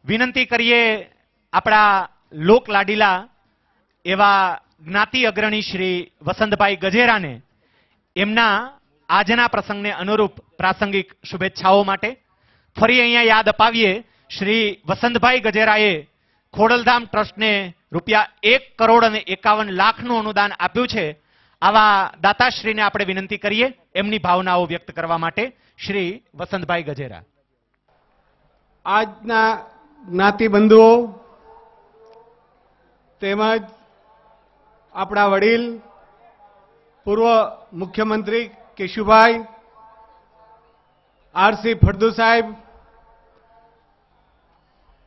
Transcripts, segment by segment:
વિનંતી કરીએ આપણા લોક લાડીલા એવા જ્ઞાતિ અગ્રણી શ્રી વસંતભાઈ ગજેરાને એમના આજના પ્રસંગને અનુરૂપ પ્રાસંગિક શુભેચ્છાઓ માટે ફરી અહીંયા યાદ અપાવીએ શ્રી વસંતભાઈ ગજેરાએ ખોડલધામ ટ્રસ્ટને ₹1,51,51,00,000નું અનુદાન આપ્યું છે। આવા દાતાશ્રીને આપણે વિનંતી કરીએ એમની ભાવનાઓ વ્યક્ત કરવા માટે। શ્રી વસંતભાઈ ગજેરા। આજના જ્ઞાતિ બંધુઓ તેમજ આપણા વડીલ પૂર્વ મુખ્યમંત્રી કેશુભાઈ આરસી ફળદુ સાહેબ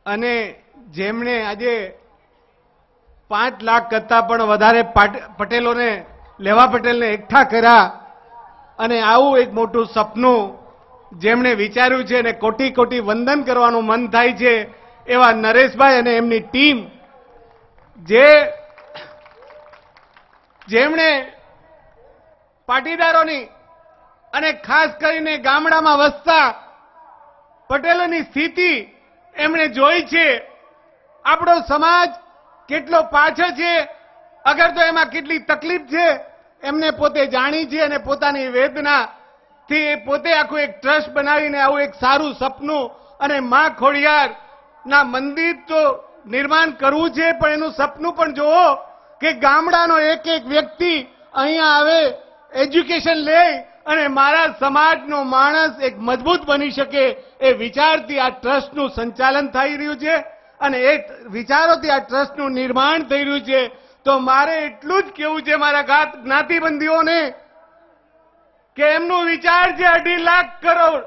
અને જેમણે આજે 5 લાખ કરતા પણ વધારે પટેલોને લેવા પટેલને એકઠા કર્યા અને આવું એક મોટું સપનું જેમણે વિચાર્યું છે અને કોટી કોટી વંદન કરવાનું મન થાય છે એવા નરેશભાઈ અને એમની ટીમ જેમણે પાટીદારોની અને ખાસ કરીને ગામડામાં વસતા પટેલોની સ્થિતિ એમણે જોઈ છે। આપણો સમાજ કેટલો પાછળ છે, અગર તો એમાં કેટલી તકલીફ છે એમને પોતે જાણી છે અને પોતાની વેદનાથી પોતે આખું એક ટ્રસ્ટ બનાવીને આવું એક સારું સપનું અને માં ખોડિયારના મંદિર તો નિર્માણ કરવું છે, પણ એનું સપનું પણ જોવો કે ગામડાનો એક એક વ્યક્તિ અહીંયા આવે, એજ્યુકેશન લે અને મારા સમાજનો માણસ એક મજબૂત બની શકે એ વિચારથી આ ટ્રસ્ટનું સંચાલન થઈ રહ્યું છે અને એ વિચારોથી આ ટ્રસ્ટનું નિર્માણ થઈ રહ્યું છે। તો મારે એટલું જ કહેવું છે મારા જ્ઞાતિબંધીઓને કે એમનું વિચાર છે 2.5 લાખ કરોડ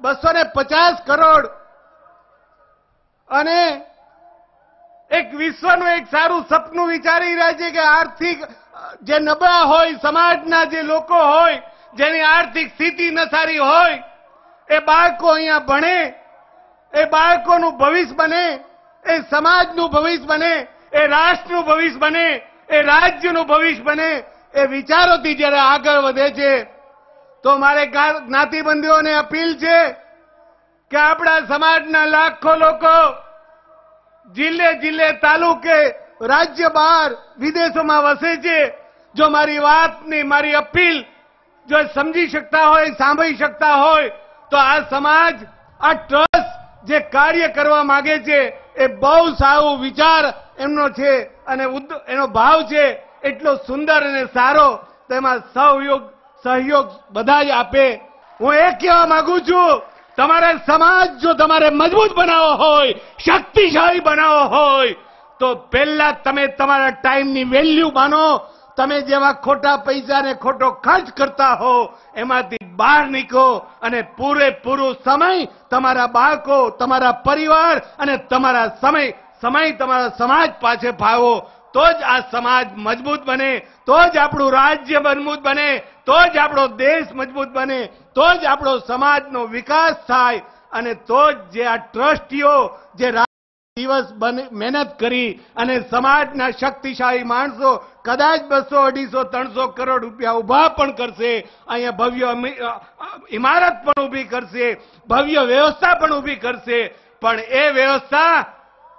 250 કરોડ અને એક વિશ્વનું એક સારું સપનું વિચારી રહ્યા છે કે આર્થિક જે નબળા હોય સમાજના જે લોકો હોય જેની આર્થિક સ્થિતિ ન સારી હોય એ બાળકો અહીંયા ભણે, એ બાળકોનું ભવિષ્ય બને, એ સમાજનું ભવિષ્ય બને, એ રાષ્ટ્રનું ભવિષ્ય બને, એ રાજ્યનું ભવિષ્ય બને, એ વિચારોથી જ્યારે આગળ વધે છે તો મારે જ્ઞાતિબંધીઓને અપીલ છે કે આપણા સમાજના લાખો લોકો જિલ્લે જિલ્લે તાલુકે રાજ્ય બહાર વિદેશોમાં વસે છે। જો મારી વાતની મારી અપીલ જો સમજી શકતા હોય, સાંભળી શકતા હોય તો આ સમાજ આ ટ્રસ્ટ જે કાર્ય કરવા માંગે છે એ બહુ સારો વિચાર એમનો છે અને એનો ભાવ છે એટલો સુંદર અને સારો, તેમાં સહયોગ બધા જ આપે। હું એ કહેવા માંગુ છું તમારા સમાજ જો તમારે મજબૂત બનાવવો હોય, શક્તિશાળી બનાવવો હોય તો પહેલા તમે તમારા ટાઈમની વેલ્યુ માનો। તમે જેવા ખોટા પૈસાને ખોટો ખર્ચ કરતા હો એમાંથી બહાર નીકળો અને પૂરેપૂરું સમય તમારા બાળકો, તમારા પરિવાર અને તમારા સમય તમારા સમાજ પાછે ફાળવો તો જ આ સમાજ મજબૂત બને, તો જ આપણું રાજ્ય મજબૂત બને, તો જ આપણો દેશ મજબૂત બને, તો જ આપણો સમાજનો વિકાસ થાય અને તો જ જે આ ટ્રસ્ટીઓ જે દિવસ મહેનત કરી અને સમાજના શક્તિશાળી માણસો કદાચ 200, 250, 300 કરોડ રૂપિયા ઉભા પણ કરશે, અહીંયા ભવ્ય ઇમારત પણ ઊભી કરશે, ભવ્ય વ્યવસ્થા પણ ઊભી કરશે, પણ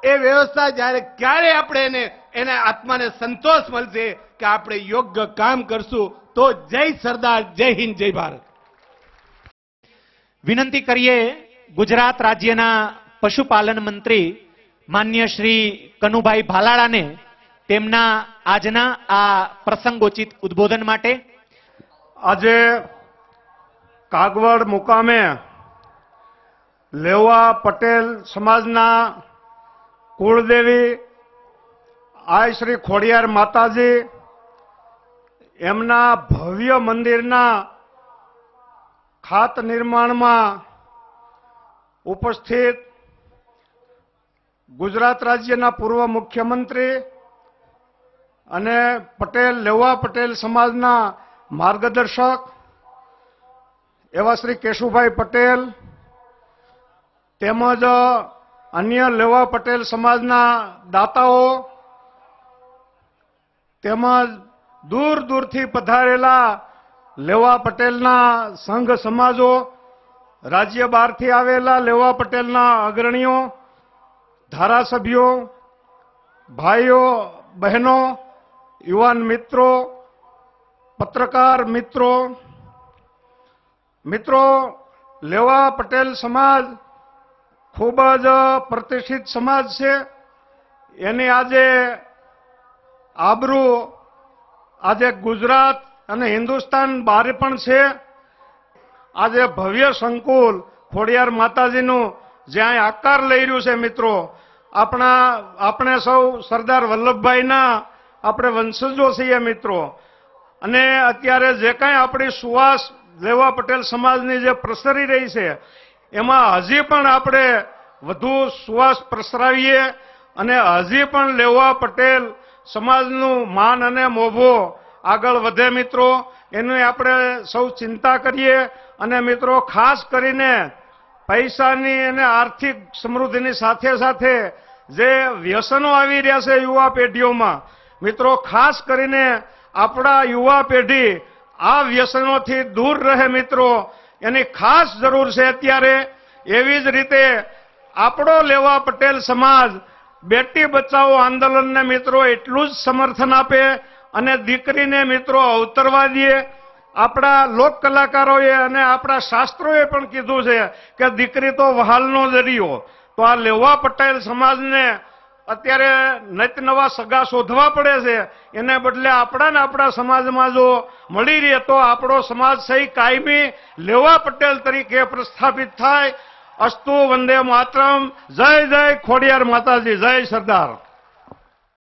એ વ્યવસ્થા જ્યારે ક્યારે આપણે એને આત્માને સંતોષ મળશે કે આપણે યોગ્ય કામ કરશું તો જય સરદાર, જય હિન્દ, જય ભારત। વિનંતી કરીએ ગુજરાત રાજ્યના પશુપાલન મંત્રી માન્ય શ્રી કનુભાઈ ભાલાળાને તેમના આજના આ પ્રસંગોચિત ઉદ્બોધન માટે। આજે કાગવડ મુકામે લેવા પટેલ સમાજના કુળદેવી આય શ્રી ખોડિયાર માતાજી એમના ભવ્ય મંદિરના ખાત નિર્માણમાં ઉપસ્થિત ગુજરાત રાજ્યના પૂર્વ મુખ્યમંત્રી અને લેવા પટેલ સમાજના માર્ગદર્શક એવા શ્રી કેશુભાઈ પટેલ તેમજ અન્ય લેવા પટેલ સમાજના દાતાઓ તેમજ દૂર દૂરથી પધારેલા લેવા પટેલના સંઘ સમાજો રાજ્ય બહારથી આવેલા લેવા પટેલના અગ્રણીઓ, ધારાસભ્યો, ભાઈઓ, બહેનો, યુવાન મિત્રો, પત્રકાર મિત્રો, લેવા પટેલ સમાજ ખૂબ જ પ્રતિષ્ઠિત સમાજ છે. એની આજે આબરૂ આજે ગુજરાત અને હિન્દુસ્તાન બહાર પણ છે. આજે ભવ્ય સંકુલ ખોડિયાર માતાજીનું જ્યાં આકાર લઈ રહ્યું છે મિત્રો, આપણે સૌ સરદાર વલ્લભભાઈના આપણે વંશજો છીએ મિત્રો. અને અત્યારે જે કાંઈ આપણી સુવાસ લેવા પટેલ સમાજની જે પ્રસરી રહી છે એમાં હજી પણ આપણે વધુ સુવાસ પ્રસરાવીએ અને હજી પણ લેવા પટેલ સમાજનું માન અને મોભો આગળ વધે મિત્રો. એની આપણે સૌ ચિંતા કરીએ. અને મિત્રો ખાસ કરીને પૈસાની અને આર્થિક સમૃદ્ધિની સાથે સાથે જે વ્યસનો આવી રહ્યા છે યુવા પેઢીઓમાં, મિત્રો ખાસ કરીને આપણા યુવા પેઢી આ વ્યસનોથી દૂર રહે મિત્રો, એની ખાસ જરૂર છે અત્યારે. એવી જ રીતે આપણો લેવા પટેલ સમાજ બેટી બચાવો આંદોલનને મિત્રો એટલું જ સમર્થન આપે અને દીકરીને મિત્રો અવતરવા દે. આપણા લોક કલાકારોએ અને આપણા શાસ્ત્રોએ પણ કીધું છે કે દીકરી તો વહાલનો દરિયો. તો આ લેવા પટેલ સમાજને અત્યારે નિત નવા સગા શોધવા પડે છે, એને બદલે આપણા સમાજમાં જો મળી રહે તો આપણો સમાજ સહી કાયમી લેવા પટેલ તરીકે પ્રસ્થાપિત થાય. અસ્તુ વંદે માતરમ. જય જય ખોડિયાર માતાજી. જય સરદાર.